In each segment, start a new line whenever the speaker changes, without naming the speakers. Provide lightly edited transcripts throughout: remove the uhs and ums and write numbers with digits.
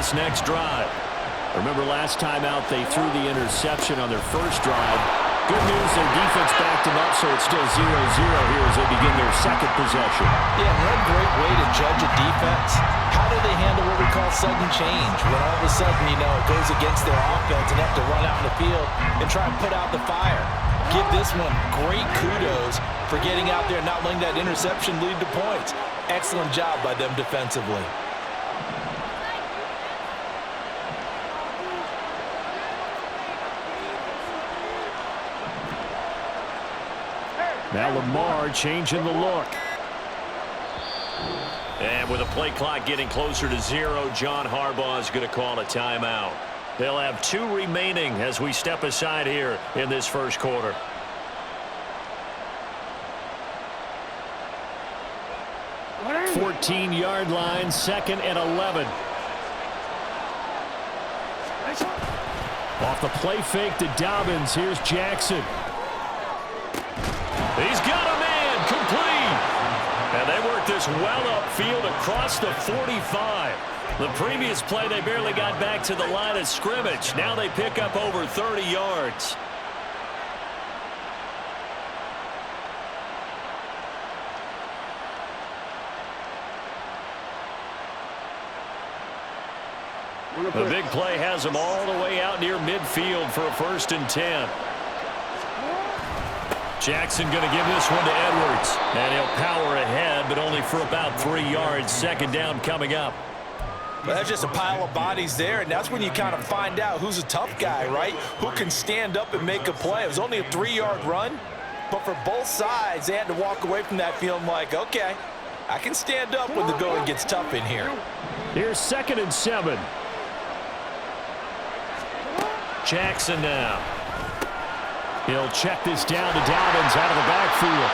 this next drive. Remember last time out they threw the interception on their first drive. Good news, their defense backed them up, so it's still 0-0 here as they begin their second possession.
Yeah, one great way to judge a defense. How do they handle what we call sudden change? When all of a sudden, it goes against their offense and have to run out in the field and try and put out the fire. Give this one great kudos for getting out there and not letting that interception lead to points. Excellent job by them defensively.
Now Lamar changing the look. And with a play clock getting closer to 0, John Harbaugh is going to call a timeout. They'll have 2 remaining as we step aside here in this first quarter. – 14-yard line, 2nd and 11. Off the play fake to Dobbins. Here's Jackson. He's got a man, complete. And they work this well upfield across the 45. The previous play, they barely got back to the line of scrimmage. Now they pick up over 30 yards. The big play has them all the way out near midfield for a 1st and 10. Jackson going to give this one to Edwards. And he'll power ahead, but only for about 3 yards. 2nd down coming up.
Well, that's just a pile of bodies there, and that's when you kind of find out who's a tough guy, right? Who can stand up and make a play. It was only a 3-yard run, but for both sides, they had to walk away from that feeling like, okay, I can stand up when the going gets tough in here.
Here's 2nd and 7. Jackson now. He'll check this down to Dobbins out of the backfield.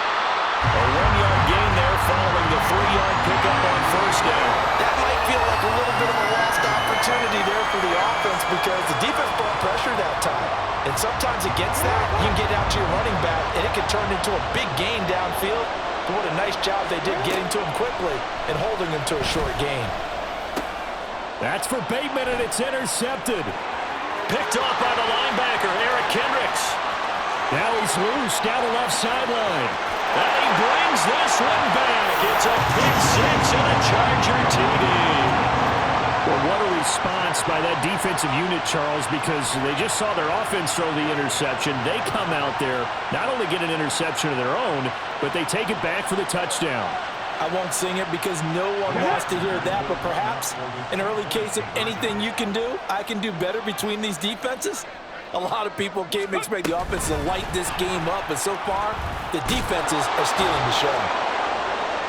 A 1-yard gain there following the 3-yard pickup on 1st down.
That might feel like a little bit of a lost opportunity there for the offense because the defense brought pressure that time. And sometimes against that, you can get out to your running back, and it can turn into a big gain downfield. But what a nice job they did getting to him quickly and holding him to a short gain.
That's for Bateman, and it's intercepted. Picked off by the linebacker, Eric Kendricks. Now he's loose down the left sideline. And he brings this one back. It's a pick 6 and a Charger TD. Well, what a response by that defensive unit, Charles, because they just saw their offense throw the interception. They come out there, not only get an interception of their own, but they take it back for the touchdown.
I won't sing it because no one wants to hear that, but perhaps an early case of anything you can do, I can do better between these defenses. A lot of people came to expect the offense to light this game up, but so far, the defenses are stealing the show.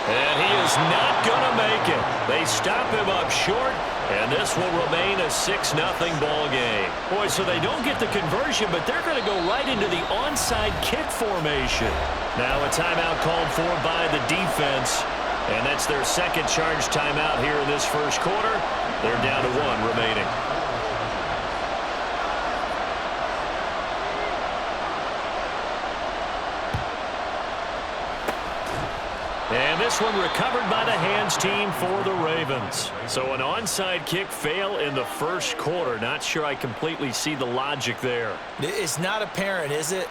And he is not going to make it. They stop him up short, and this will remain a 6-0 ball game. Boy, so they don't get the conversion, but they're going to go right into the onside kick formation. Now a timeout called for by the defense, and that's their 2nd charge timeout here in this first quarter. They're down to 1 remaining. And this one recovered by the hands team for the Ravens. So an onside kick fail in the first quarter. Not sure I completely see the logic there.
It's not apparent, is it?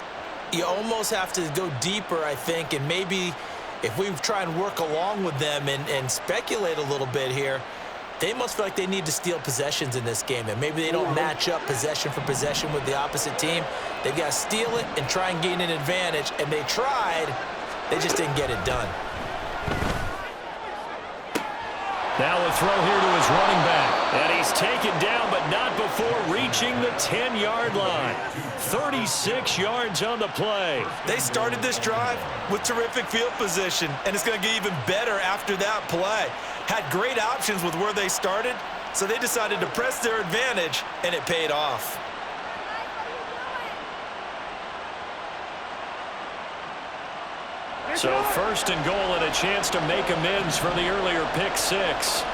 You almost have to go deeper, I think, and maybe if we try and work along with them and speculate a little bit here, they must feel like they need to steal possessions in this game, and maybe they don't match up possession for possession with the opposite team. They've got to steal it and try and gain an advantage, and they tried. They just didn't get it done.
Now a throw here to his running back. And he's taken down, but not before reaching the 10-yard line. 36 yards on the play.
They started this drive with terrific field position, and it's going to get even better after that play. Had great options with where they started, so they decided to press their advantage, and it paid off.
So 1st and goal and a chance to make amends for the earlier pick 6.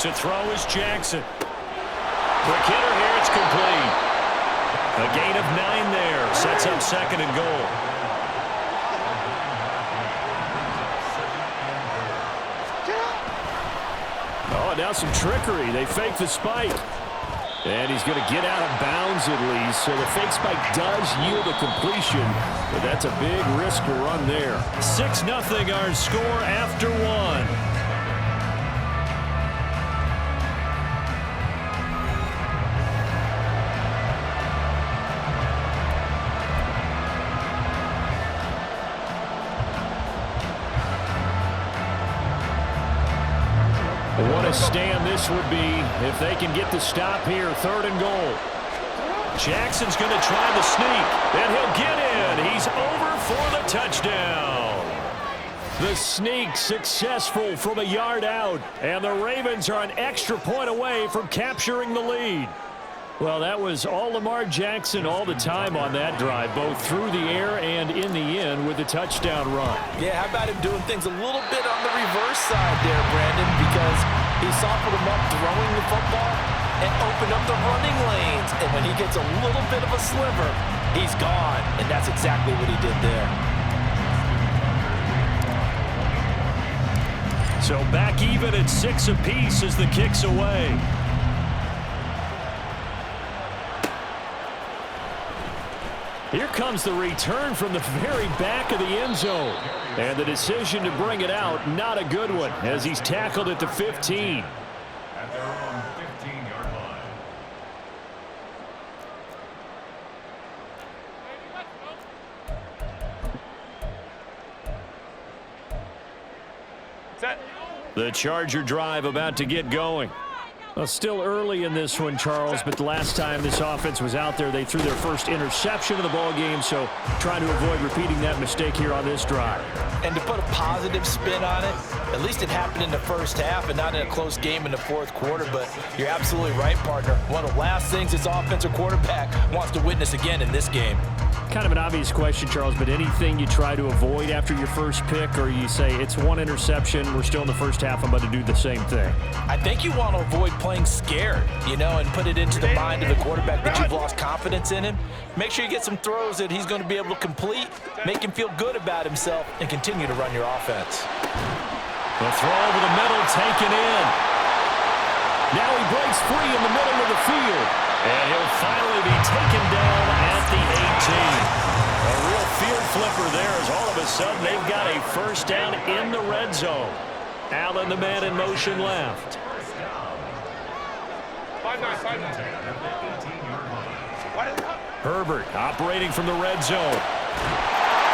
To throw is Jackson. Quick hitter here, it's complete. A gain of 9 there. Sets up 2nd and goal. Oh, now some trickery. They fake the spike. And he's going to get out of bounds at least. So the fake spike does yield a completion. But that's a big risk to run there. 6-0 our score after 1. What a stand this would be if they can get the stop here. 3rd and goal. Jackson's going to try the sneak, and he'll get in. He's over for the touchdown. The sneak successful from a yard out, and the Ravens are an extra point away from capturing the lead. Well, that was all Lamar Jackson all the time on that drive, both through the air and in the end with a touchdown run. Yeah, how about him doing things a little bit on the reverse side there, Brandon, because he softened him up throwing the football and opened up the running lanes. And when he gets a little bit of a sliver, he's gone. And that's exactly what he did there. So back even at 6 apiece as the kick's away. Here comes the return from the very back of the end zone. And the decision to bring it out, not a good one, as he's tackled at the 15.
At their own 15-yard line.
Set. The Charger drive about to get going. Well, still early in this one, Charles, but the last time this offense was out there, they threw their first interception of the ball game, so trying to avoid repeating that mistake here on this drive. And to put a positive spin on it, at least it happened in the first half and not in a close game in the 4th quarter, but you're absolutely right, partner. One of the last things this offensive quarterback wants to witness again in this game. Kind of an obvious question, Charles, but anything you try to avoid after your first pick, or you say it's one interception, we're still in the first half, I'm about to do the same thing? I think you want to avoid playing scared, you know, and put it into the mind of the quarterback that you've lost confidence in him. Make sure you get some throws that he's going to be able to complete, make him feel good about himself, and continue to run your offense. The throw over the middle taken in. Now he breaks free in the middle of the field. And he'll finally be taken down at the 18. A real field flipper there as all of a sudden they've got a first down in the red zone. Allen, the man in motion left.
5-9.
Herbert operating from the red zone.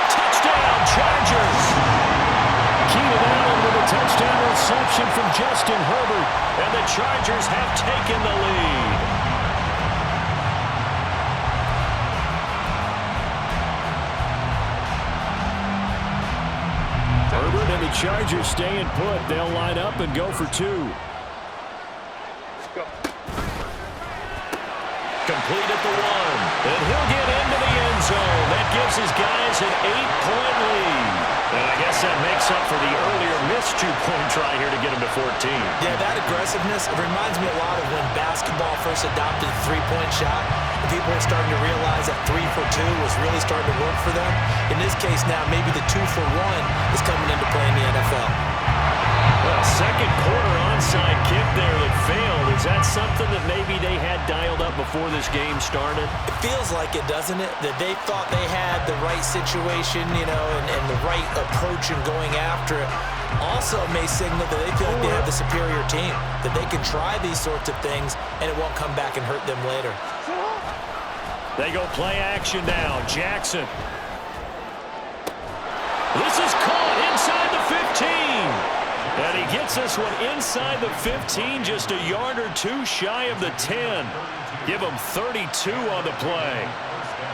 Touchdown, Chargers! Keenan Allen with a touchdown reception from Justin Herbert. And the Chargers have taken the lead. Herbert and the Chargers staying put. They'll line up and go for 2. Complete at the 1. And he'll get into the end zone. That gives his guys an 8-point lead. And I guess that makes up for the earlier missed 2-point try here to get him to 14. Yeah, that aggressiveness, it reminds me a lot of when basketball first adopted the 3-point shot. People are starting to realize that 3 for 2 was really starting to work for them. In this case now, maybe the 2 for 1 is coming into play in the NFL. Well, second quarter onside kick there that failed. Is that something that maybe they had dialed up before this game started? It feels like it, doesn't it? That they thought they had the right situation, you know, and the right approach in going after it. Also may signal that they feel like they have the superior team, that they can try these sorts of things and it won't come back and hurt them later. They go play action now. Jackson. This is caught inside the 15. And he gets this one inside the 15, just a yard or 2 shy of the 10. Give him 32 on the play.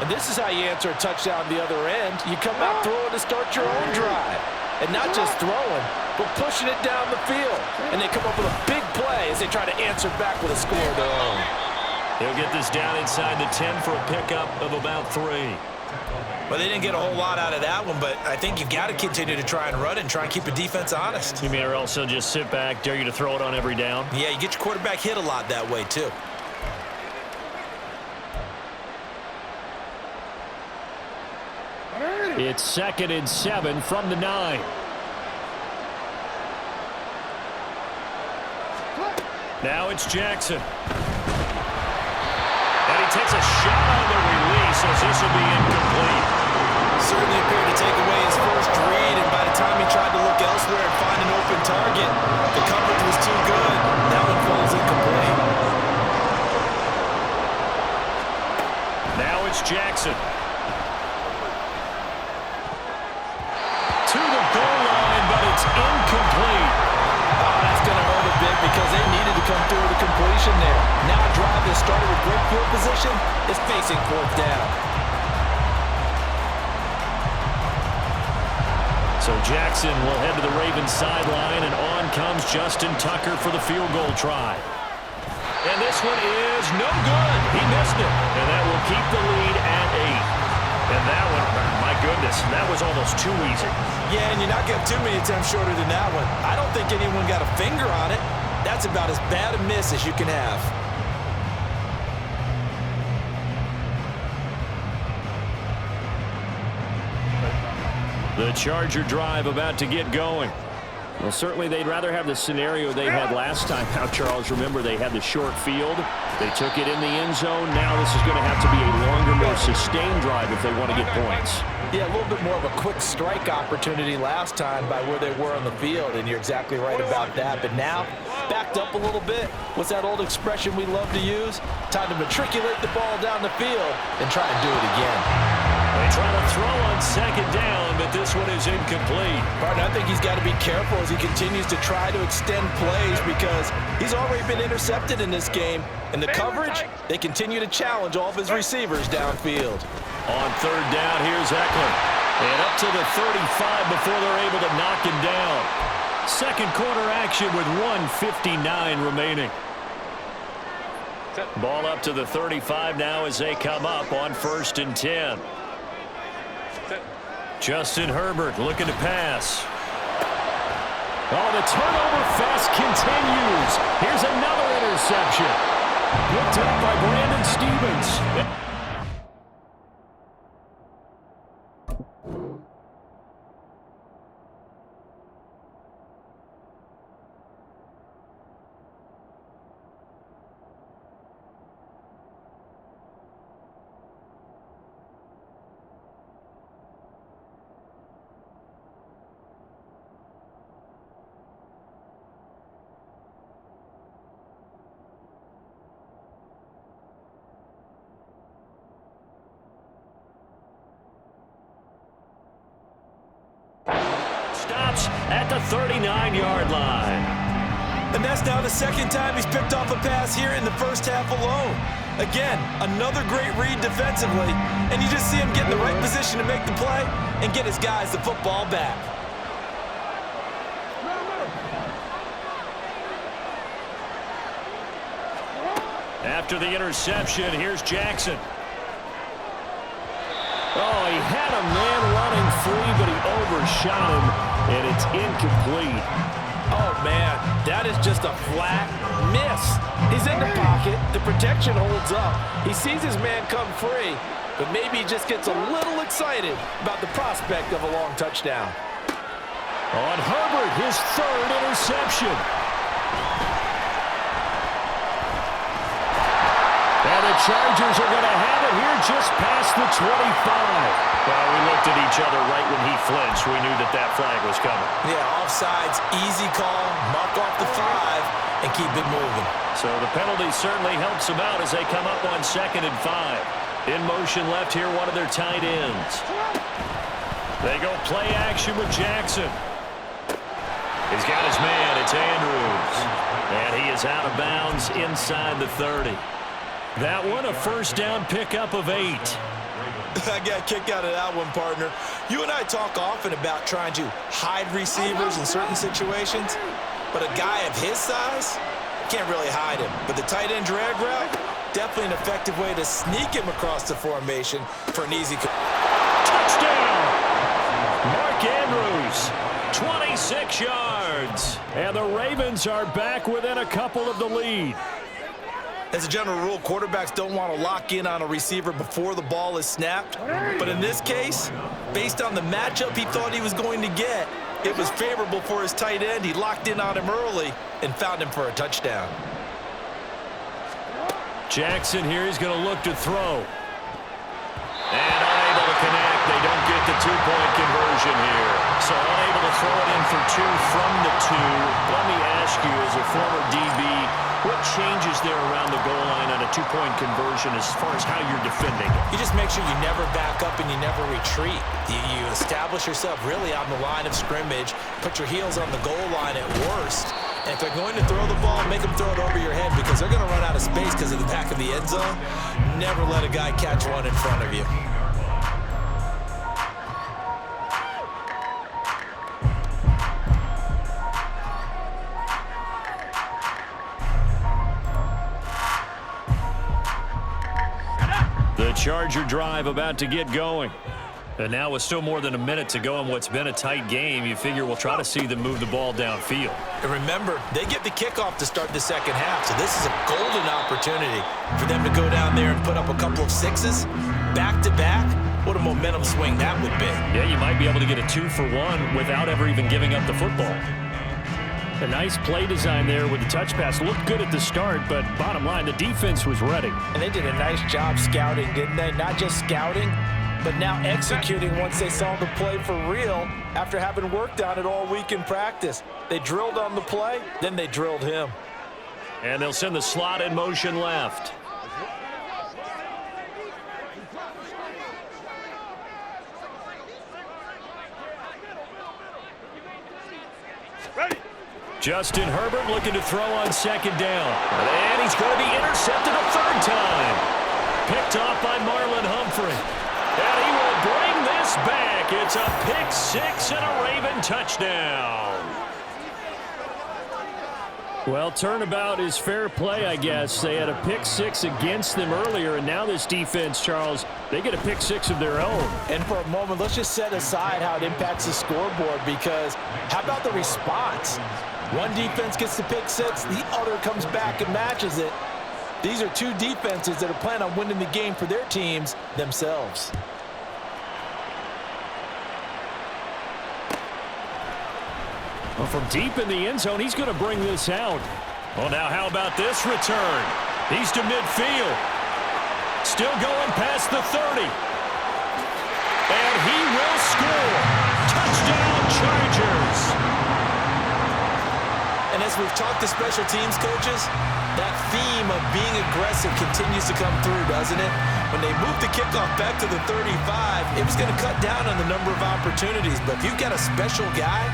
And this is how you answer a touchdown the other end. You come out throwing to start your own drive. And not just throwing, but pushing it down the field. And they come up with a big play as they try to answer back with a score of their own. He'll get this down inside the 10 for a pickup of about 3. Well, they didn't get a whole lot out of that one, but I think you've got to continue to try and run and try and keep the defense honest. You mean, or else they'll just sit back, dare you to throw it on every down? Yeah, you get your quarterback hit a lot that way, too. It's 2nd and 7 from the 9. Now it's Jackson. And he takes a shot on the release as this will be incomplete.
Certainly appeared to take away his first read, and by the time he tried to look elsewhere and find an open target, the coverage was too good. That one falls incomplete.
Now it's Jackson. To the goal line, but it's incomplete.
Oh, that's going to hurt a bit because they needed to come through with a completion there. Now a drive that started with great field position is facing 4th down.
So Jackson will head to the Ravens sideline, and on comes Justin Tucker for the field goal try. And this one is no good. He missed it, and that will keep the lead at 8. And that one, my goodness, that was almost too easy.
Yeah, and you're not getting too many attempts shorter than that one. I don't think anyone got a finger on it. That's about as bad a miss as you can have.
The Charger drive about to get going. Well, certainly they'd rather have the scenario they had last time. Now, Charles, remember they had the short field. They took it in the end zone. Now this is going to have to be a longer, more sustained drive if they want to get points.
Yeah, a little bit more of a quick strike opportunity last time by where they were on the field, and you're exactly right about that. But now, backed up a little bit. What's that old expression we love to use? Time to matriculate the ball down the field and try to do it again.
They try to throw on 2nd down, but this one is incomplete.
Partner, I think he's got to be careful as he continues to try to extend plays because he's already been intercepted in this game. And the coverage, they continue to challenge all of his receivers downfield.
On 3rd down, here's Eckler. And up to the 35 before they're able to knock him down. 2nd quarter action with 1:59 remaining. Ball up to the 35 now as they come up on 1st and 10. Justin Herbert looking to pass. Oh, the turnover fest continues. Here's another interception. Picked up by Brandon Stevens. Stops at the 39-yard line.
And that's now the 2nd time he's picked off a pass here in the first half alone. Again, another great read defensively, and you just see him get in the right position to make the play and get his guys the football back.
After the interception, here's Jackson. Oh, he had a man running free, but he overshot him, and it's incomplete.
Oh, man, that is just a flat miss. He's in the pocket. The protection holds up. He sees his man come free, but maybe he just gets a little excited about the prospect of a long touchdown.
On Herbert, his 3rd interception. And the Chargers are going to have it here just past the 25. Well, we looked at each other right when he flinched. We knew that that flag was coming.
Yeah, offsides, easy call, mark off the 5, and keep it moving.
So the penalty certainly helps them out as they come up on 2nd and 5. In motion left here, one of their tight ends. They go play action with Jackson. He's got his man. It's Andrews. And he is out of bounds inside the 30. That one, a 1st down pickup of 8.
I got a kick out of that one, partner. You and I talk often about trying to hide receivers in certain situations, but a guy of his size can't really hide him. But the tight end drag route, definitely an effective way to sneak him across the formation for an easy
touchdown. Mark Andrews, 26 yards. And the Ravens are back within a couple of the lead.
As a general rule, quarterbacks don't want to lock in on a receiver before the ball is snapped. But in this case, based on the matchup he thought he was going to get, it was favorable for his tight end. He locked in on him early and found him for a touchdown.
Jackson here, he's going to look to throw. And unable to connect. They don't get the two-point conversion here. So unable to throw it in for two from the two. Let me ask you, as a former DB, what changes there around the goal line on a two-point conversion as far as how you're defending?
You just make sure you never back up and you never retreat. You establish yourself really on the line of scrimmage, put your heels on the goal line at worst. And if they're going to throw the ball, make them throw it over your head because they're going to run out of space because of the back of the end zone. Never let a guy catch one in front of you.
The Charger drive about to get going. And now with still more than a minute to go in what's been a tight game, you figure we'll try to see them move the ball downfield.
And remember, they get the kickoff to start the second half, so this is a golden opportunity for them to go down there and put up a couple of sixes back-to-back. What a momentum swing that would be.
Yeah, you might be able to get a 2-for-1 without ever even giving up the football. A nice play design there with the touch pass. Looked good at the start, but bottom line, the defense was ready.
And they did a nice job scouting, didn't they? Not just scouting, but now executing once they saw the play for real after having worked on it all week in practice. They drilled on the play, then they drilled him.
And they'll send the slot in motion left. Justin Herbert looking to throw on second down. And he's going to be intercepted a third time. Picked off by Marlon Humphrey. And he will bring this back. It's a pick six and a Raven touchdown. Well, turnabout is fair play, I guess. They had a pick six against them earlier, and now this defense, Charles, they get a pick six of their own.
And for a moment, let's just set aside how it impacts the scoreboard, because how about the response? One defense gets the pick six, the other comes back and matches it. These are two defenses that are planning on winning the game for their teams themselves.
Well, from deep in the end zone, he's going to bring this out. Well, now how about this return? He's to midfield. Still going past the 30. And he will score. Touchdown, Chargers.
And as we've talked to special teams coaches, that theme of being aggressive continues to come through, doesn't it? When they moved the kickoff back to the 35, it was going to cut down on the number of opportunities. But if you've got a special guy,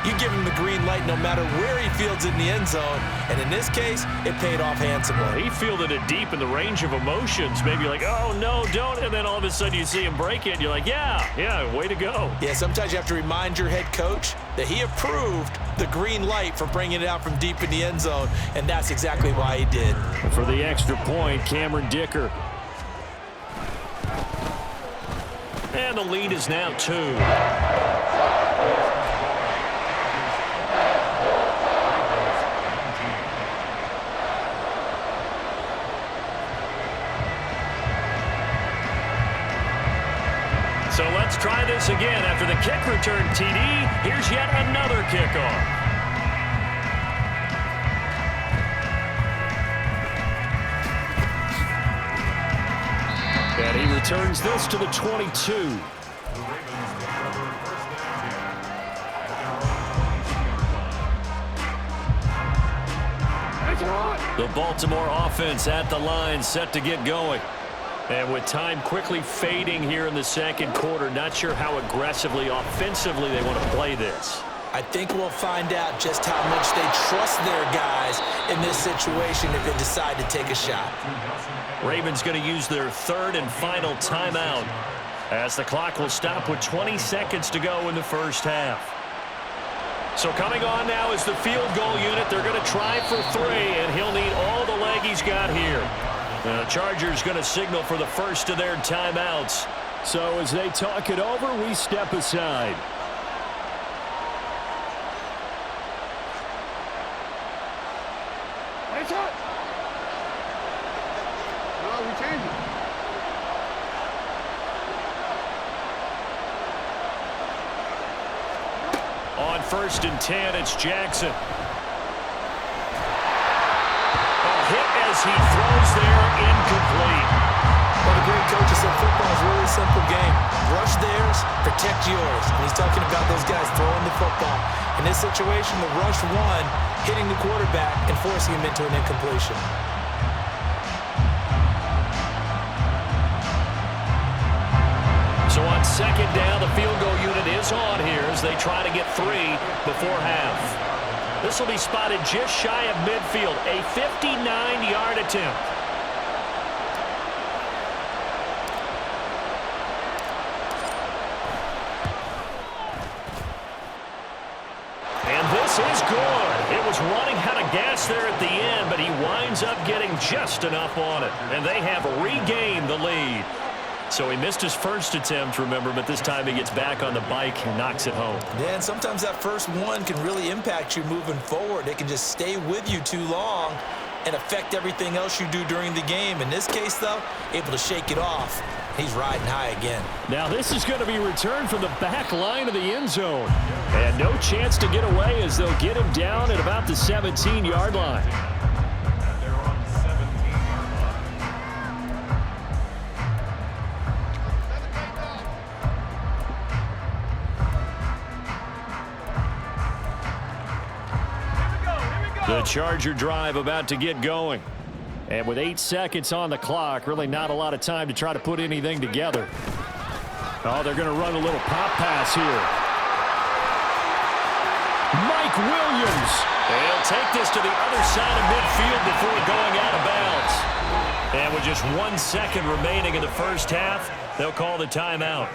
you give him the green light no matter where he fields in the end zone. And in this case, it paid off handsomely.
He fielded it deep in the range of emotions. Maybe like, oh, no, don't. And then all of a sudden you see him break it. And you're like, yeah, way to go.
Yeah, sometimes you have to remind your head coach that he approved the green light for bringing it out from deep in the end zone. And that's exactly why he did.
For the extra point, Cameron Dicker. And the lead is now 2. So let's try this again. After the kick return TD, here's yet another kickoff. And he returns this to the 22. The Baltimore offense at the line, set to get going. And with time quickly fading here in the second quarter, not sure how aggressively, offensively they want to play this.
I think we'll find out just how much they trust their guys in this situation if they decide to take a shot.
Ravens going to use their third and final timeout as the clock will stop with 20 seconds to go in the first half. So coming on now is the field goal unit. They're going to try for 3, and he'll need all the leg he's got here. The Chargers going to signal for the first of their timeouts. So as they talk it over, we step aside. On 1st and 10, it's Jackson. A hit as he throws there, incomplete.
Well, the great coach said football is really a simple game. Rush theirs, protect yours. And he's talking about those guys throwing the football. In this situation, the rush one, hitting the quarterback and forcing him into an incompletion.
So on 2nd down, the field goal unit is on here as they try to get 3 before half. This will be spotted just shy of midfield, a 59-yard attempt. And this is good. It was running out of gas there at the end, but he winds up getting just enough on it. And they have regained the lead. So he missed his first attempt, remember, but this time he gets back on the bike and knocks it home.
Yeah, and sometimes that first one can really impact you moving forward. It can just stay with you too long and affect everything else you do during the game. In this case, though, able to shake it off. He's riding high again.
Now this is going to be returned from the back line of the end zone. And no chance to get away as they'll get him down at about the 17-yard line. The Charger drive about to get going. And with 8 seconds on the clock, really not a lot of time to try to put anything together. Oh, they're going to run a little pop pass here. Mike Williams. He'll take this to the other side of midfield before going out of bounds. And with just 1 second remaining in the first half, they'll call the timeout.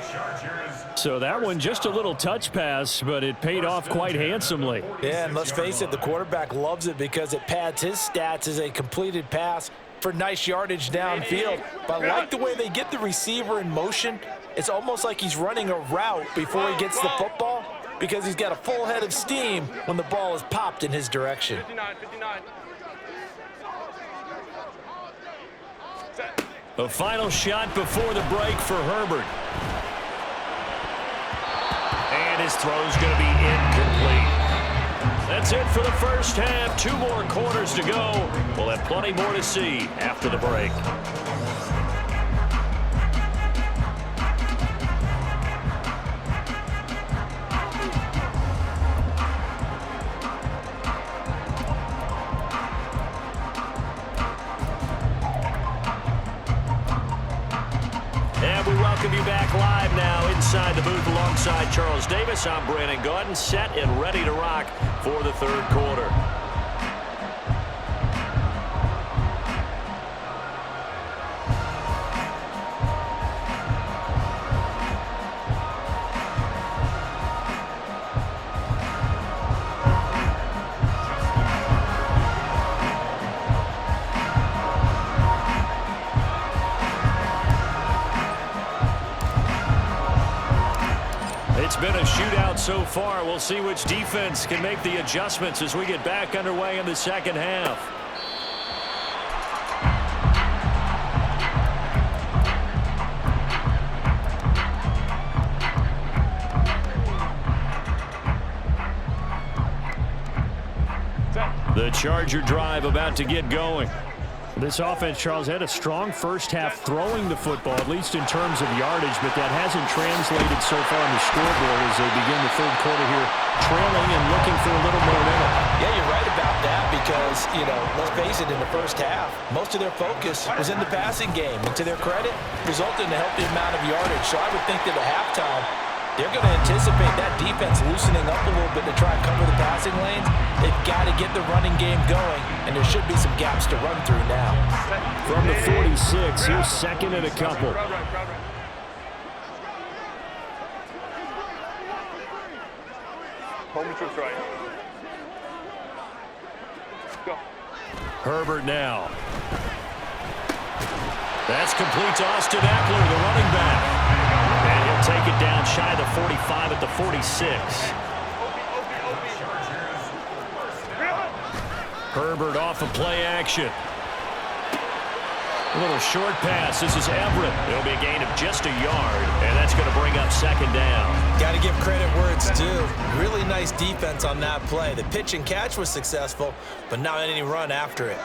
So that one just a little touch pass, but it paid off quite handsomely.
Yeah, and let's face it, the quarterback loves it because it pads his stats as a completed pass for nice yardage downfield. But I like the way they get the receiver in motion. It's almost like he's running a route before he gets the football because he's got a full head of steam when the ball is popped in his direction.
59.
A final shot before the break for Herbert. And his throw's going to be incomplete. That's it for the first half. 2 more quarters to go. We'll have plenty more to see after the break. And we welcome you back live now inside the booth alongside Charles Davis. I'm Brandon Gaudin, set and ready to rock for the 3rd quarter. It's been a shootout so far. We'll see which defense can make the adjustments as we get back underway in the second half. The Charger drive about to get going. This offense, Charles, had a strong first half throwing the football, at least in terms of yardage, but that hasn't translated so far on the scoreboard as they begin the 3rd quarter here, trailing and looking for a little momentum.
Yeah, you're right about that because, let's face it, in the first half, most of their focus was in the passing game. And to their credit, resulted in a healthy amount of yardage. So I would think that at halftime, they're going to anticipate that defense loosening up a little bit to try and cover the passing lanes. They've got to get the running game going, and there should be some gaps to run through now.
From the 46, here's 2nd and a couple.
Home trips right. Go.
Herbert now. That's complete to Austin Eckler, the running back. And he'll take it down shy of the 45 at the 46. Herbert off of play action. A little short pass. This is Everett. It'll be a gain of just a yard, and that's going to bring up second down.
Got to give credit where it's due. Really nice defense on that play. The pitch and catch was successful, but not any run after it.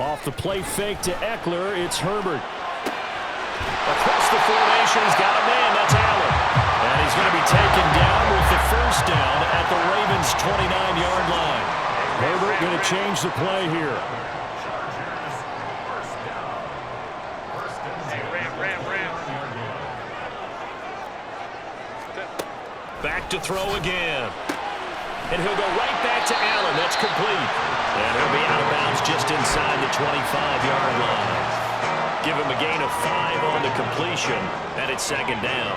Off the play fake to Eckler, it's Herbert. Across the formation, he's got a man. That's Allen. And he's going to be taken down with the first down at the Ravens' 29-yard line. Herbert going to change the play here. Back to throw again. And he'll go right back to Allen. That's complete. And he'll be out of bounds just inside the 25-yard line. Give him a gain of 5 on the completion, and it's second down.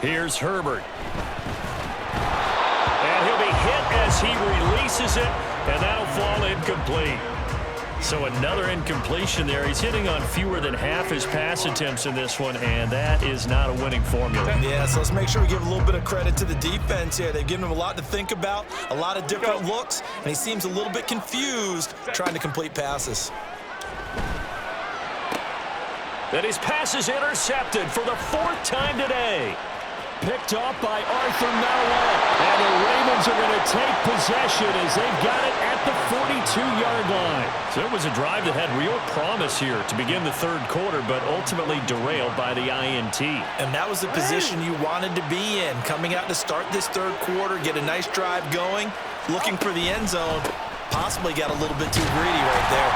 Here's Herbert. And he'll be hit as he releases it, and that'll fall incomplete. So another incompletion there. He's hitting on fewer than half his pass attempts in this one, and that is not a winning formula.
Yeah, so let's make sure we give a little bit of credit to the defense here. They've given him a lot to think about, a lot of different looks, and he seems a little bit confused trying to complete passes.
That his pass is intercepted for the 4th time today. Picked off by Arthur Mallett. And the Ravens are going to take possession as they've got it at the 42-yard line. So it was a drive that had real promise here to begin the third quarter, but ultimately derailed by the INT.
And that was the position you wanted to be in. Coming out to start this third quarter, get a nice drive going, looking for the end zone. Possibly got a little bit too greedy right there.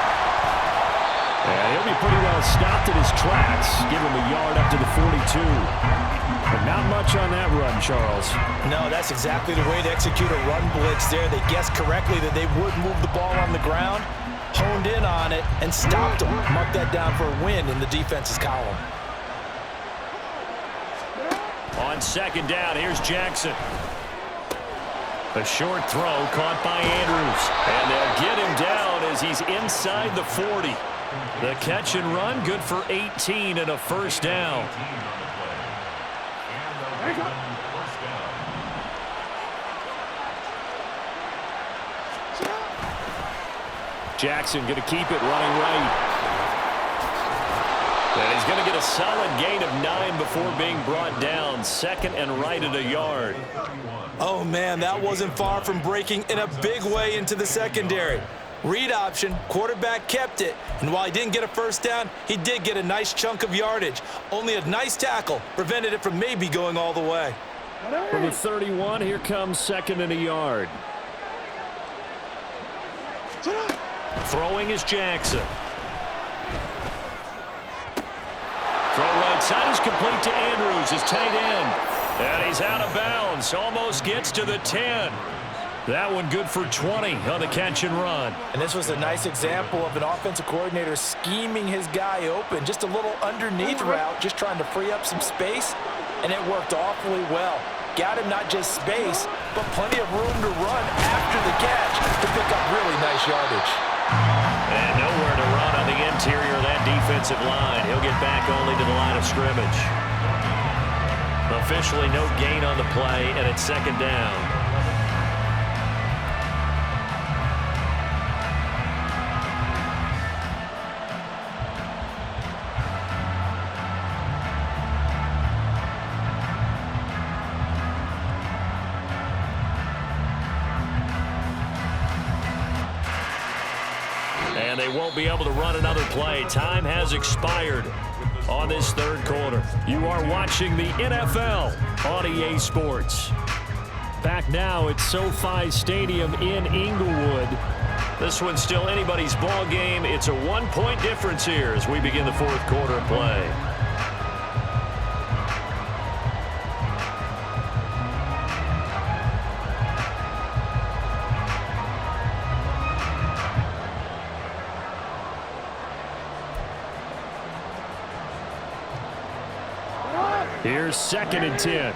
And he'll be pretty well stopped in his tracks. Give him a yard up to the 42. But not much on that run, Charles.
No, that's exactly the way to execute a run blitz there. They guessed correctly that they would move the ball on the ground, honed in on it, and stopped them. Mark that down for a win in the defense's column.
On second down, here's Jackson. A short throw caught by Andrews. And they'll get him down as he's inside the 40. The catch and run, good for 18 and a first down. Jackson going to keep it running right. And he's going to get a solid gain of 9 before being brought down. Second and right at a yard.
Oh, man, that wasn't far from breaking in a big way into the secondary. Read option, quarterback kept it, and while he didn't get a first down, he did get a nice chunk of yardage. Only a nice tackle prevented it from maybe going all the way.
From the 31, here comes second and a yard. Throwing is Jackson. Throw right side is complete to Andrews, his tight end. And he's out of bounds, almost gets to the 10. That one good for 20 on the catch and run.
And this was a nice example of an offensive coordinator scheming his guy open. Just a little underneath route, just trying to free up some space, and it worked awfully well. Got him not just space, but plenty of room to run after the catch to pick up really nice yardage.
And nowhere to run on the interior of that defensive line. He'll get back only to the line of scrimmage. Officially no gain on the play, and it's second down. And they won't be able to run another play. Time has expired on this third quarter. You are watching the NFL on EA Sports. Back now at SoFi Stadium in Inglewood. This one's still anybody's ball game. It's a 1-point difference here as we begin the fourth quarter of play. Here's second and 10.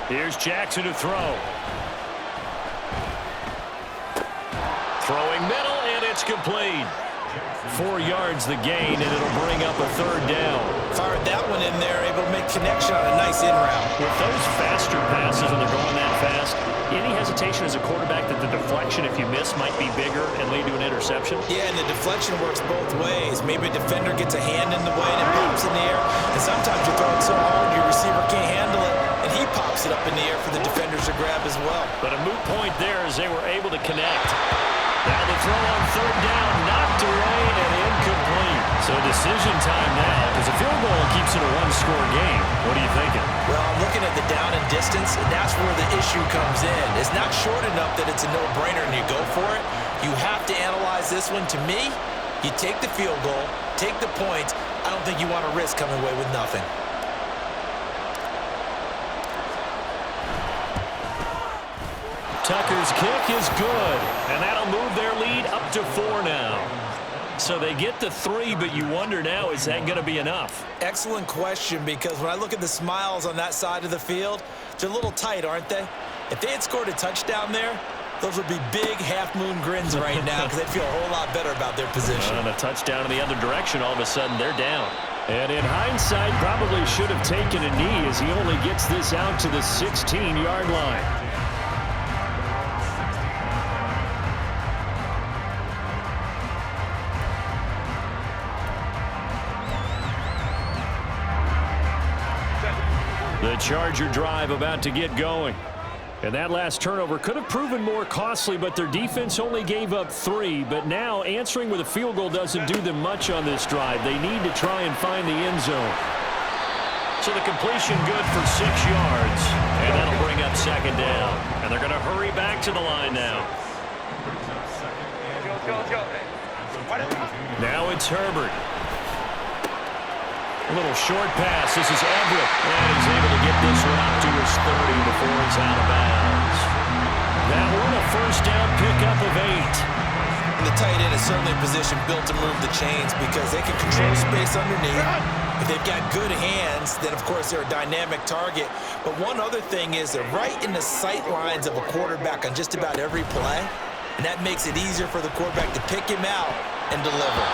Here's Jackson to throw. Throwing middle, and it's complete. 4 yards the gain, and it'll bring up a 3rd down.
Fired that one in there, able to make connection on a nice in route.
With those faster passes and they're going that fast, any hesitation as a quarterback that the deflection, if you miss, might be bigger and lead to an interception?
Yeah, and the deflection works both ways. Maybe a defender gets a hand in the way and it pops in the air, and sometimes you throw it so hard your receiver can't handle it, and he pops it up in the air for the defenders to grab as well.
But a moot point there as they were able to connect. Now the throw on 3rd down, knocked away and incomplete. So decision time now, because a field goal keeps it a 1-score game. What are you thinking?
Well, I'm looking at the down and distance, and that's where the issue comes in. It's not short enough that it's a no-brainer and you go for it. You have to analyze this one. To me, you take the field goal, take the points. I don't think you want to risk coming away with nothing.
Tucker's kick is good, and that'll move their lead up to 4 now. So they get the 3, but you wonder now, is that going to be enough?
Excellent question, because when I look at the smiles on that side of the field, they're a little tight, aren't they? If they had scored a touchdown there, those would be big half-moon grins right now because they'd feel a whole lot better about their position.
On a touchdown in the other direction, all of a sudden they're down. And in hindsight, probably should have taken a knee as he only gets this out to the 16-yard line. The Charger drive about to get going. And that last turnover could have proven more costly, but their defense only gave up 3. But now answering with a field goal doesn't do them much on this drive. They need to try and find the end zone. So the completion good for 6 yards. And that'll bring up 2nd down. And they're going to hurry back to the line now. Now it's Herbert. A little short pass. This is Everett. And he's able to get this one up to his 30 before he's out of bounds. That one a 1st down pickup of 8.
And the tight end is certainly a position built to move the chains because they can control space underneath. If they've got good hands, then of course they're a dynamic target. But one other thing is they're right in the sight lines of a quarterback on just about every play. And that makes it easier for the quarterback to pick him out and deliver.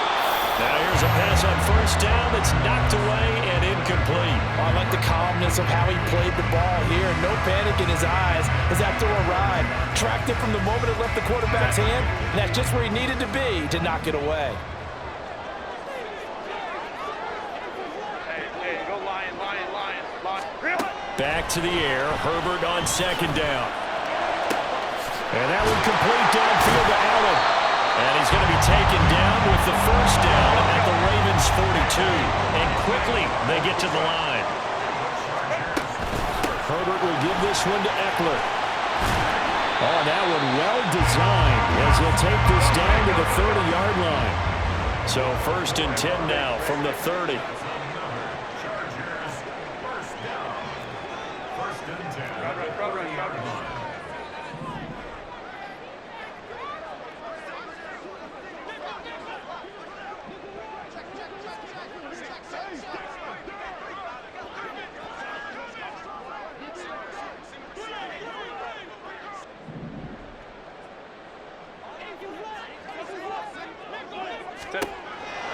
Now here's a pass on 1st down that's knocked away and incomplete.
I like the calmness of how he played the ball here. No panic in his eyes as that throw arrived. Tracked it from the moment it left the quarterback's hand, and that's just where he needed to be to knock it away.
Back to the air. Herbert on 2nd down. And that one complete downfield to Allen. And he's going to be taken down with the 1st down at the Ravens 42. And quickly they get to the line. Herbert will give this one to Eckler. Oh, that one well designed as he'll take this down to the 30-yard line. So 1st and 10 now from the 30.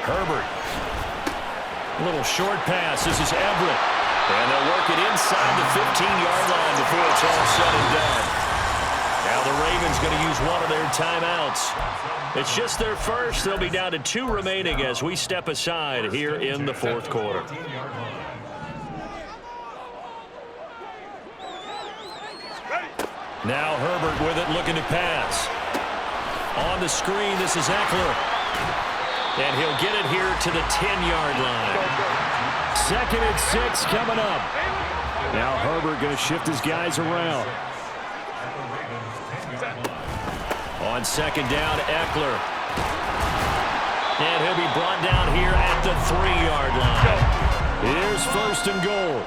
Herbert. A little short pass. This is Everett. And they'll work it inside the 15-yard line before it's all said and done. Now the Ravens going to use one of their timeouts. It's just their first. They'll be down to 2 remaining as we step aside here in the 4th quarter. Now Herbert with it, looking to pass. On the screen, this is Eckler. And he'll get it here to the 10-yard line. 2nd and 6 coming up. Now Herbert going to shift his guys around. On 2nd down, Eckler. And he'll be brought down here at the 3-yard line. Here's 1st and goal.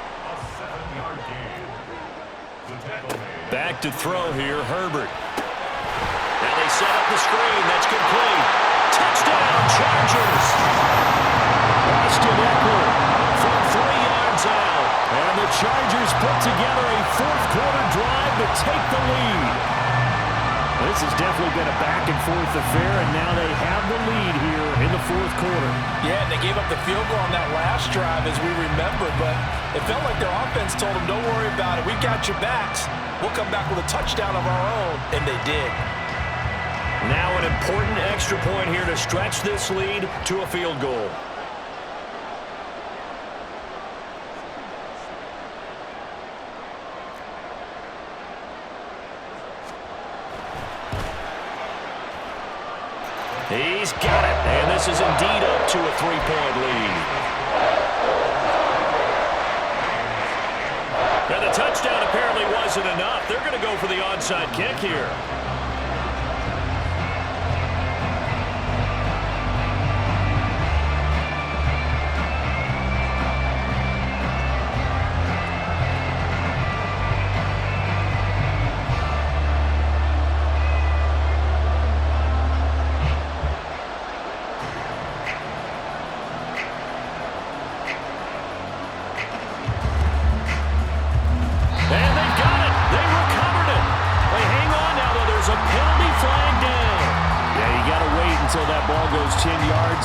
Back to throw here, Herbert. Now they set up the screen. That's complete. Touchdown, Chargers. Austin Eckler from 3 yards out. And the Chargers put together a 4th quarter drive to take the lead. This has definitely been a back-and-forth affair, and now they have the lead here in the fourth quarter.
Yeah, and they gave up the field goal on that last drive, as we remember, but it felt like their offense told them, don't worry about it. We got your backs. We'll come back with a touchdown of our own, and they did.
Now an important extra point here to stretch this lead to a field goal. He's got it, and this is indeed up to a 3-point lead. Now the touchdown apparently wasn't enough. They're going to go for the onside kick here.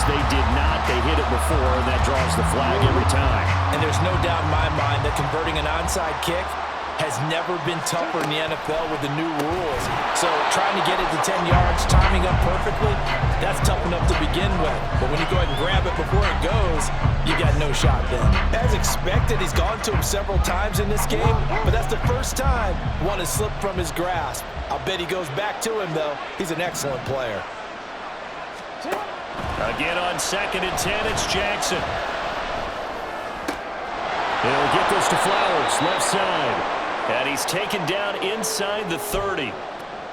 They did not. They hit it before, and that draws the flag every time.
And there's no doubt in my mind that converting an onside kick has never been tougher in the NFL with the new rules. So trying to get it to 10 yards, timing up perfectly, that's tough enough to begin with. But when you go ahead and grab it before it goes, you got no shot then. As expected, he's gone to him several times in this game, but that's the first time one has slipped from his grasp. I'll bet he goes back to him, though. He's an excellent player.
Again on 2nd and 10, it's Jackson. He'll get this to Flowers, left side. And he's taken down inside the 30.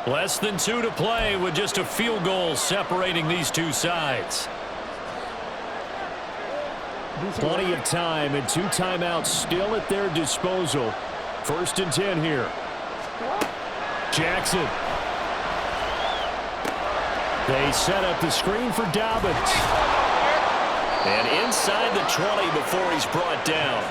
Less than 2 to play with just a field goal separating these two sides. Plenty of time and 2 timeouts still at their disposal. 1st and 10 here. Jackson. They set up the screen for Dobbins. And inside the 20 before he's brought down.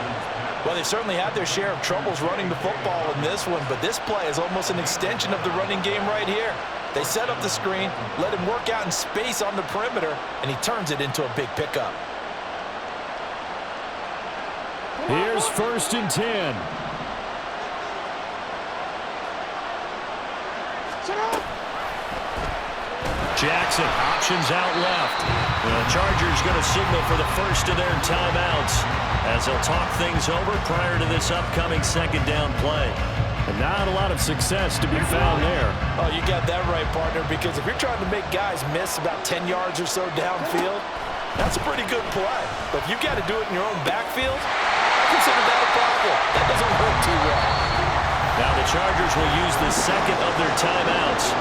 Well, they certainly had their share of troubles running the football in this one, but this play is almost an extension of the running game right here. They set up the screen, let him work out in space on the perimeter, and he turns it into a big pickup.
Here's 1st and 10. Jackson, options out left. The Chargers going to signal for the first of their timeouts as they'll talk things over prior to this upcoming 2nd down play. And not a lot of success to be found there.
Oh, you got that right, partner, because if you're trying to make guys miss about 10 yards or so downfield, that's a pretty good play. But if you've got to do it in your own backfield, I consider that a problem. That doesn't work too well.
Now the Chargers will use the 2nd of their timeouts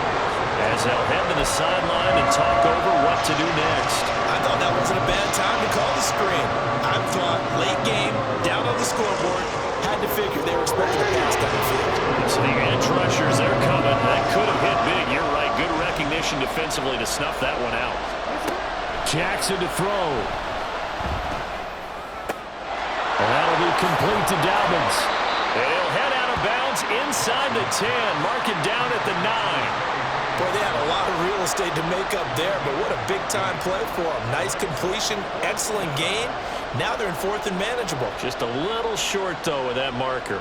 as they'll head to the sideline and talk over what to do next.
I thought that wasn't a bad time to call the screen. I thought late game, down on the scoreboard, had to figure they were expecting a pass down the field.
So the edge rushers, they're coming. That could have hit big. You're right. Good recognition defensively to snuff that one out. Jackson to throw. And that'll be complete to Dobbins. And he'll head out of bounds inside the 10. Mark it down at the 9.
Boy, they had a lot of real estate to make up there, but what a big-time play for them. Nice completion, excellent gain. Now they're in 4th and manageable.
Just a little short, though, with that marker.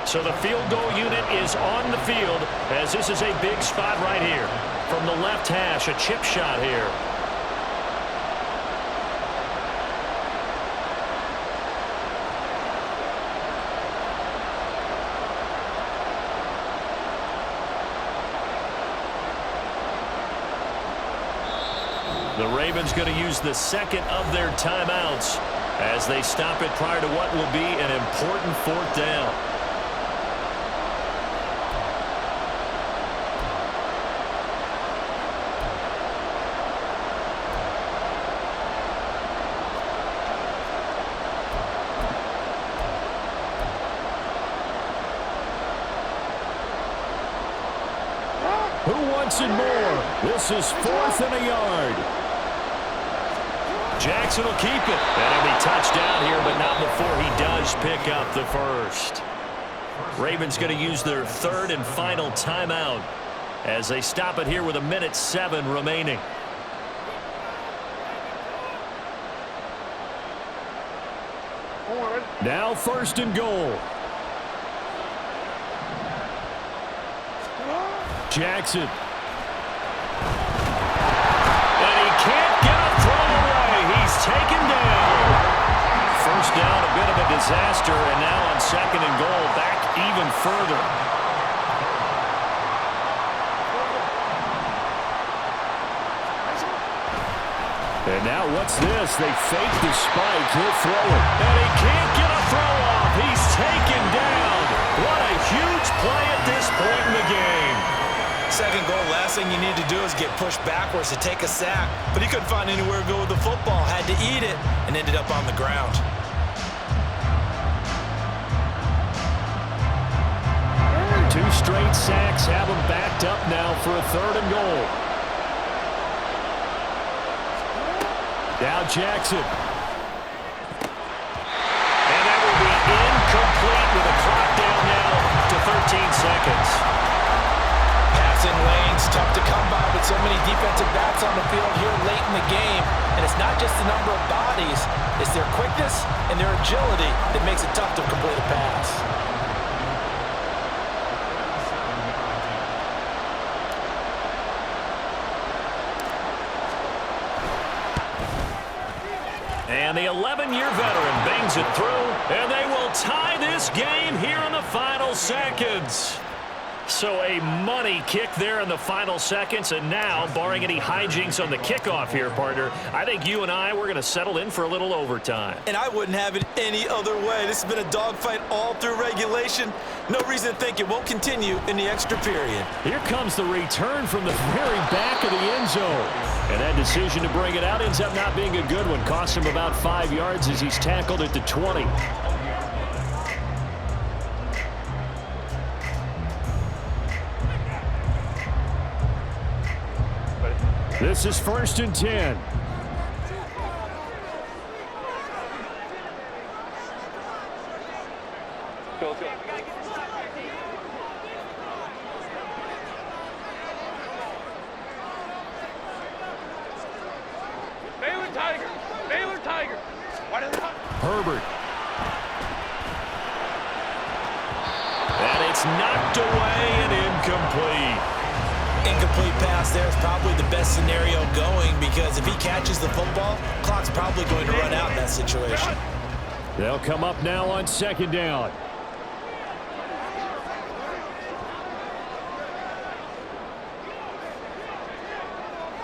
So the field goal unit is on the field as this is a big spot right here. From the left hash, a chip shot here. The Ravens going to use the 2nd of their timeouts as they stop it prior to what will be an important 4th down. Who wants it more? This is 4th and a yard. Jackson will keep it. And he'll be touched down here, but not before he does pick up the first. Ravens going to use their third and final timeout as they stop it here with 1:07 remaining. Now 1st and goal. Jackson. And he can't get a throw away. He's taken down. First down, a bit of a disaster, and now on 2nd and goal, back even further. And now what's this? They fake the spike. He'll throw it. And he can't get a throw off. He's taken down. What a huge play at this point in the game.
2nd goal, last thing you need to do is get pushed backwards to take a sack. But he couldn't find anywhere to go with the football. Had to eat it and ended up on the ground.
Two straight sacks have him backed up now for a 3rd and goal. Now Jackson. And that will be incomplete with a clock down now to 13 seconds.
Passing lanes, tough to come by with so many defensive backs on the field here late in the game. And it's not just the number of bodies, it's their quickness and their agility that makes it tough to complete a pass.
And the 11-year veteran bangs it through, and they will tie this game here in the final seconds. So a money kick there in the final seconds, and now, barring any hijinks on the kickoff here, partner, I think you and we're going to settle in for a little overtime.
And I wouldn't have it any other way. This has been a dogfight all through regulation. No reason to think it won't continue in the extra period.
Here comes the return from the very back of the end zone. And that decision to bring it out ends up not being a good one. Cost him about 5 yards as he's tackled at the 20. This is 1st and 10.
Go. Baylor Tiger.
Herbert. And it's knocked away and incomplete.
Incomplete pass there is probably the best scenario going because if he catches the football, clock's probably going to run out in that situation.
They'll come up now on 2nd down.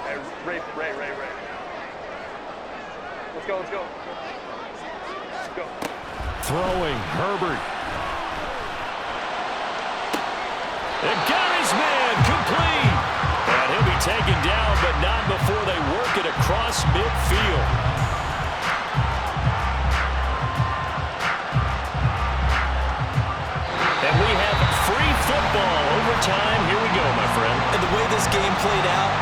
Hey, Ray. Let's go.
Throwing, Herbert. And got his man, complete. And he'll be taken down, but not before they work it across midfield. And we have free football overtime. Here we go, my friend.
And the way this game played out,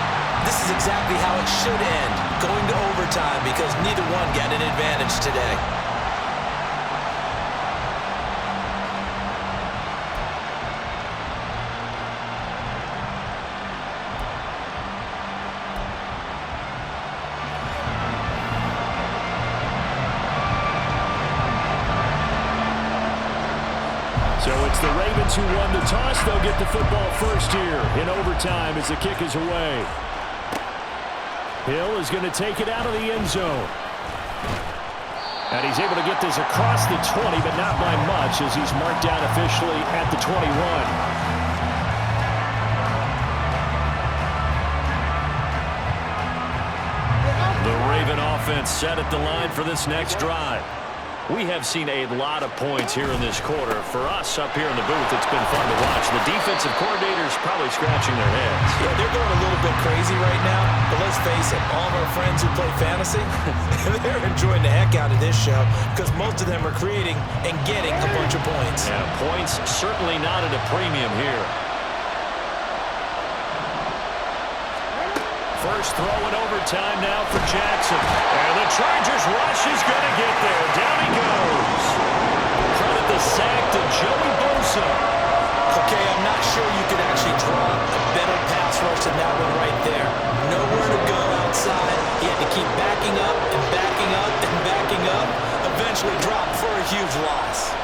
this is exactly how it should end, going to overtime because neither one got an advantage today.
So it's the Ravens who won the toss. They'll get the football first here in overtime as the kick is away. Hill is going to take it out of the end zone. And he's able to get this across the 20, but not by much as he's marked down officially at the 21. The Raven offense set at the line for this next drive. We have seen a lot of points here in this quarter. For us up here in the booth, it's been fun to watch. The defensive coordinators probably scratching their heads.
Yeah, they're going a little bit crazy right now, but let's face it, all of our friends who play fantasy, they're enjoying the heck out of this show because most of them are creating and getting a bunch of points.
Yeah, points certainly not at a premium here. First throw in overtime now for Jackson. And the Chargers rush is going to get there. Down he goes. Credit the the sack to Joey Bosa.
Okay, I'm not sure you could actually draw a better pass rush than that one right there. Nowhere to go outside. He had to keep backing up and backing up and backing up. Eventually dropped for a huge loss.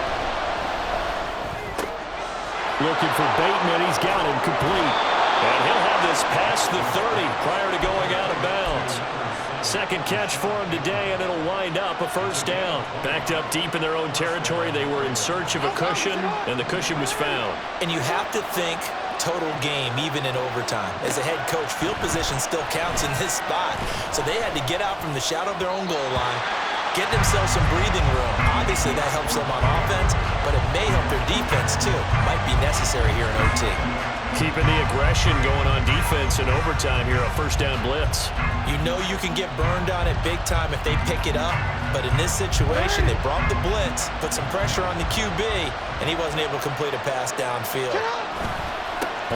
Looking for Bateman. He's got him complete. And he'll have this past the 30 prior to going out of bounds. Second catch for him today, and it'll wind up a first down. Backed up deep in their own territory. They were in search of a cushion, and the cushion was found.
And you have to think total game, even in overtime. As a head coach, field position still counts in this spot. So they had to get out from the shadow of their own goal line, get themselves some breathing room. Obviously, that helps them on offense, but it may help their defense, too. Might be necessary here in OT.
Keeping the aggression going on defense in overtime here, a first down blitz.
You know you can get burned on it big time if they pick it up, but in this situation, they brought the blitz, put some pressure on the QB, and he wasn't able to complete a pass downfield.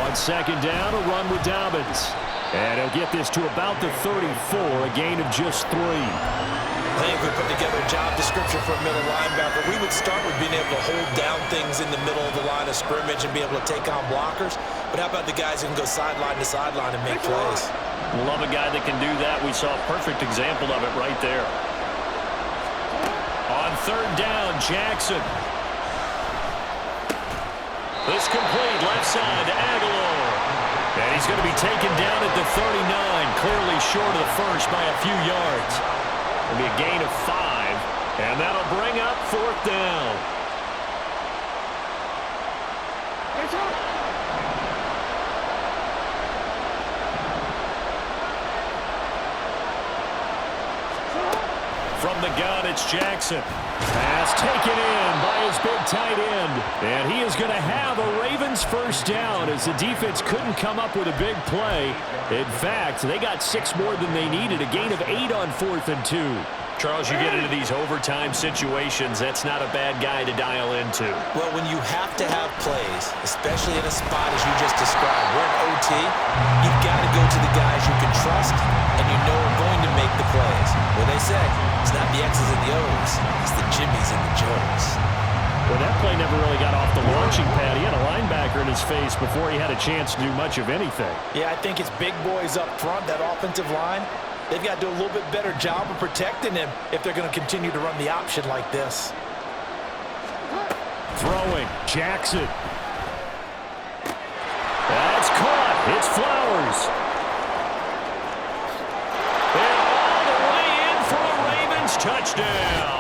On second down, a run with Dobbins. And he'll get this to about the 34, a gain of just 3.
I think if we put together a job description for a middle linebacker, we would start with being able to hold down things in the middle of the line of scrimmage and be able to take on blockers. But how about the guys who can go sideline to sideline and make plays?
Love a guy that can do that. We saw a perfect example of it right there. On third down, Jackson. This complete left side to Aguilar. And he's going to be taken down at the 39, clearly short of the first by a few yards. It'll be a gain of 5, and that'll bring up fourth down. From the gun, it's Jackson. Pass taken in by his big tight end. And he is going to have a Ravens first down as the defense couldn't come up with a big play. In fact, they got 6 more than they needed, a gain of 8 on 4th and 2. Charles, you get into these overtime situations, that's not a bad guy to dial into.
Well, when you have to have plays, especially in a spot as you just described, we're in OT, you've got to go to the guys you can trust and you know are going to make the plays. Well, they say it's not the X's and the O's, it's the Jimmies and the Joes.
Well, that play never really got off the launching pad. He had a linebacker in his face before he had a chance to do much of anything.
Yeah, I think it's big boys up front, that offensive line. They've got to do a little bit better job of protecting him if they're going to continue to run the option like this.
Throwing, Jackson. That's caught. It's Flowers. And all the way in for a Ravens touchdown.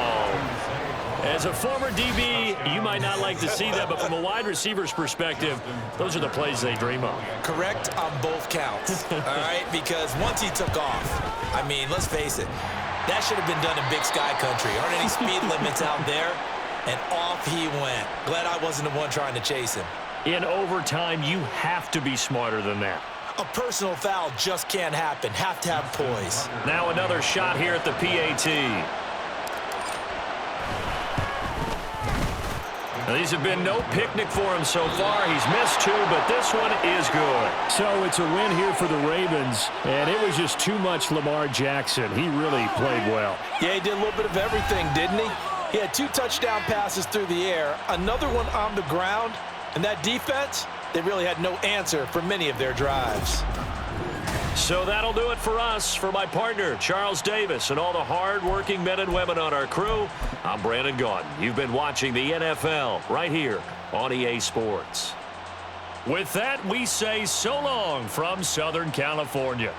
As a former DB, you might not like to see that, but from a wide receiver's perspective, those are the plays they dream of.
Correct on both counts, all right? Because once he took off, I mean, let's face it, that should have been done in Big Sky Country. Aren't any speed limits out there? And off he went. Glad I wasn't the one trying to chase him.
In overtime, you have to be smarter than that.
A personal foul just can't happen. Have to have poise.
Now another shot here at the PAT. Now, these have been no picnic for him so far. He's missed 2, but this one is good. So it's a win here for the Ravens, and it was just too much Lamar Jackson. He really played well.
Yeah, he did a little bit of everything, didn't he? He had 2 touchdown passes through the air, another one on the ground, and that defense, they really had no answer for many of their drives.
So that'll do it for us. For my partner, Charles Davis, and all the hard-working men and women on our crew, I'm Brandon Gaudin. You've been watching the NFL right here on EA Sports. With that, we say so long from Southern California.